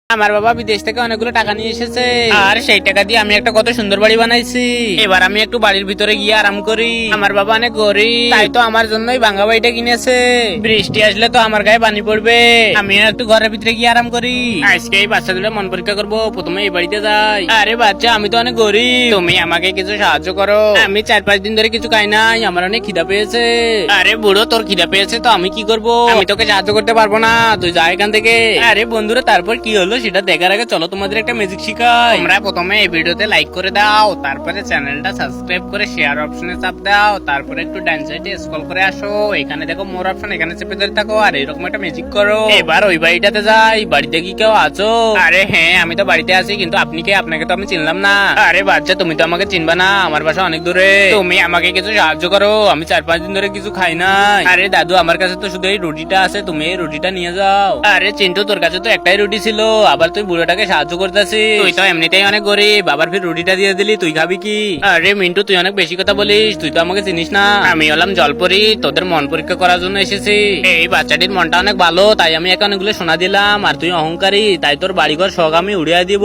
আমার বাবা বিদেশ থেকে অনেকগুলো টাকা নিয়ে এসেছে, আর সেই টাকা দিয়ে আমি একটা কত সুন্দর বাড়ি বানাইছি। এবার আমি একটু বাড়ির ভিতরে গিয়ে আরাম করি। আমার বাবা অনেক গরিব, তাই তো আমার জন্যই ভাঙা বাড়িটা কিনেছে। বৃষ্টি আসলে তো আমার গায়ে পানি পড়বে, আমি একটু ঘরের ভিতরে গিয়ে আরাম করি। আজকে এই বাচ্চাদের মন পরীক্ষা করবো, প্রথমে এই বাড়িতে যাই। আরে বাচ্চা, আমি তো অনেক গরিব, তুমি আমাকে কিছু সাহায্য করো। আমি 4-5 দিন ধরে কিছু খাই নাই, আমার অনেক খিদা পেয়েছে। আরে বুড়ো, তোর খিদা পেয়েছে তো আমি কি করব? আমি তোকে সাহায্য করতে পারবো না, তুই যা এখান থেকে। আরে বন্ধুরা, তারপর কি হলো সেটা দেখার আগে চলো তোমাদের একটা ম্যাজিক শিখাই। তোমরা প্রথমে এই ভিডিওতে লাইক করে দাও, তারপরে চ্যানেলটা সাবস্ক্রাইব করে শেয়ার অপশনে চাপ দাও, তারপরে একটু ডান সাইডে স্ক্রল করে আসো, এখানে দেখো মোর অপশন, এখানে চেপে ধরে থাকো আর এরকম একটা ম্যাজিক করো। এবার ওই বাড়িটাতে যাই। বাড়িতে কি কেউ আছো? আরে হ্যাঁ, আমি তো বাড়িতে আছি, কিন্তু আপনি কে? আপনাকে তো আমি চিনলাম না। আরে বাচ্চা, তুমি তো আমাকে চিনবা না, আমার বাসা অনেক দূরে। তুমি আমাকে কিছু সাহায্য করো, আমি 4-5 দিন ধরে কিছু খাই নাই। আরে দাদু, আমার কাছে তো শুধু এই রুটিটা আছে, তুমি এই রুটিটা নিয়ে যাও। আরে চিন্টু, তোর কাছে তো একটাই রুটি ছিল, আবার তুই বুড়োটাকে সাহায্য করতেছিস। তুই তো এমনিতেই অনেক গরিব, আবার ফির রুটিটা দিয়ে দিলি, তুই খাবি কি? আরে মিন্টু, তুই অনেক বেশি কথা বলিস, তুই তো আমাকে চিনিস না। আমি হলাম জলপরি, তোদের মন পরীক্ষা করার জন্য এসেছি। এই বাচ্চাটির মনটা অনেক ভালো, তাই আমি একে অনেকগুলো সোনা দিলাম, আর তুই অহংকারী, তাই তোর বাড়িঘর শখ আমি উড়িয়ে দিব।